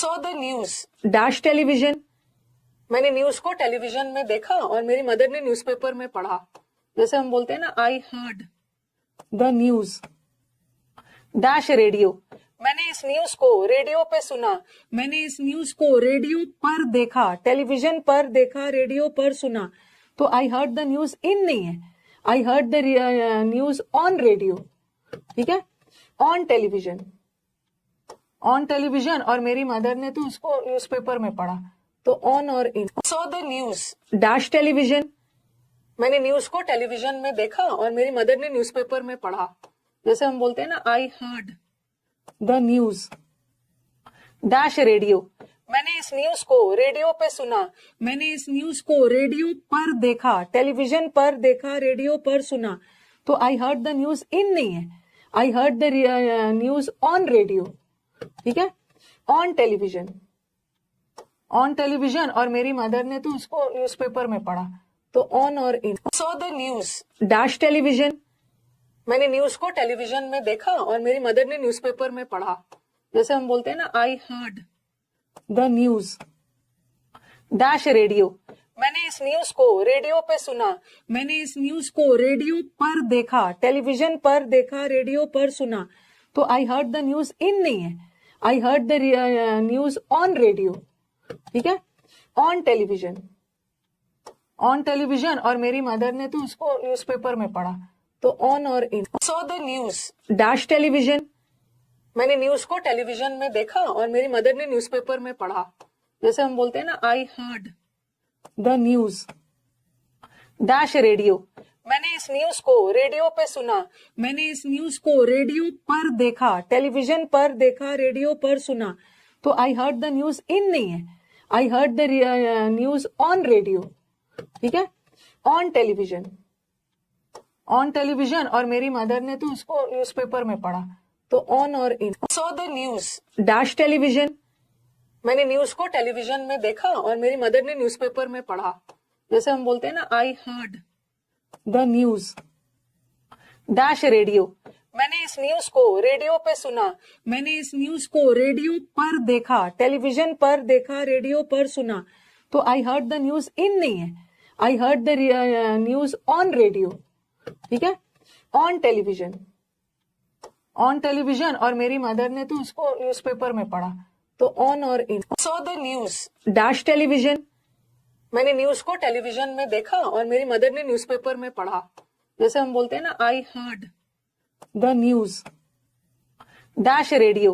Saw the news dash television. मैंने news को television में देखा और मेरी मदर ने न्यूज़पेपर में पढ़ा। जैसे हम बोलते हैं ना, I heard the news dash radio. मैंने इस न्यूज को रेडियो पे सुना। मैंने इस न्यूज को रेडियो पर देखा, टेलीविजन पर देखा, रेडियो पर सुना। तो I heard the news in नहीं है, I heard the news on radio. ठीक है, ऑन टेलीविजन, ऑन टेलीविजन, और मेरी मदर ने तो उसको न्यूज़पेपर में पढ़ा। तो ऑन और in. Saw the news dash television. मैंने न्यूज को टेलीविजन में देखा और मेरी मदर ने न्यूज़पेपर में पढ़ा। जैसे हम बोलते हैं ना, I heard the news dash radio. मैंने इस न्यूज को रेडियो पे सुना। मैंने इस न्यूज को रेडियो पर देखा, टेलीविजन पर देखा, रेडियो पर सुना। तो I heard the news in नहीं है, I heard the news on radio. ठीक है, ऑन टेलीविजन, ऑन टेलीविजन, और मेरी मदर ने तो उसको न्यूज़पेपर में पढ़ा। तो ऑन और in. Saw the news dash television. मैंने न्यूज को टेलीविजन में देखा और मेरी मदर ने न्यूज़पेपर में पढ़ा। जैसे हम बोलते हैं ना, I heard the news dash radio. मैंने इस न्यूज को रेडियो पे सुना। मैंने इस न्यूज को रेडियो पर देखा, टेलीविजन पर देखा, रेडियो पर सुना। तो I heard the news in नहीं है, I heard the news on radio. ठीक है, ऑन टेलीविजन, ऑन टेलीविजन, और मेरी मदर ने तो उसको न्यूज़पेपर में पढ़ा। तो ऑन और in. Saw the news dash television. मैंने न्यूज को टेलीविजन में देखा और मेरी मदर ने न्यूज़पेपर में पढ़ा। जैसे हम बोलते हैं ना, I heard the news dash radio. मैंने इस न्यूज को रेडियो पे सुना। मैंने इस न्यूज को रेडियो पर देखा, टेलीविजन पर देखा, रेडियो पर सुना। तो I heard the news in नहीं है, I heard the news on radio. ठीक है, ऑन टेलीविजन, ऑन टेलीविजन, और मेरी मदर ने तो उसको न्यूज़पेपर में पढ़ा। तो ऑन और in. Saw the news dash television. मैंने न्यूज को टेलीविजन में देखा और मेरी मदर ने न्यूज़पेपर में पढ़ा। जैसे हम बोलते हैं ना, I heard the news dash radio. मैंने इस न्यूज को रेडियो पे सुना। मैंने इस न्यूज को रेडियो पर देखा, टेलीविजन पर देखा, रेडियो पर सुना। तो I heard the news in नहीं है, I heard the news on radio. ठीक है, ऑन टेलीविजन, ऑन टेलीविजन, और मेरी मदर ने तो उसको न्यूज़पेपर में पढ़ा। तो ऑन और in. Saw the news dash television. मैंने न्यूज को टेलीविजन में देखा और मेरी मदर ने न्यूज़पेपर में पढ़ा। जैसे हम बोलते हैं ना, I heard the news dash radio.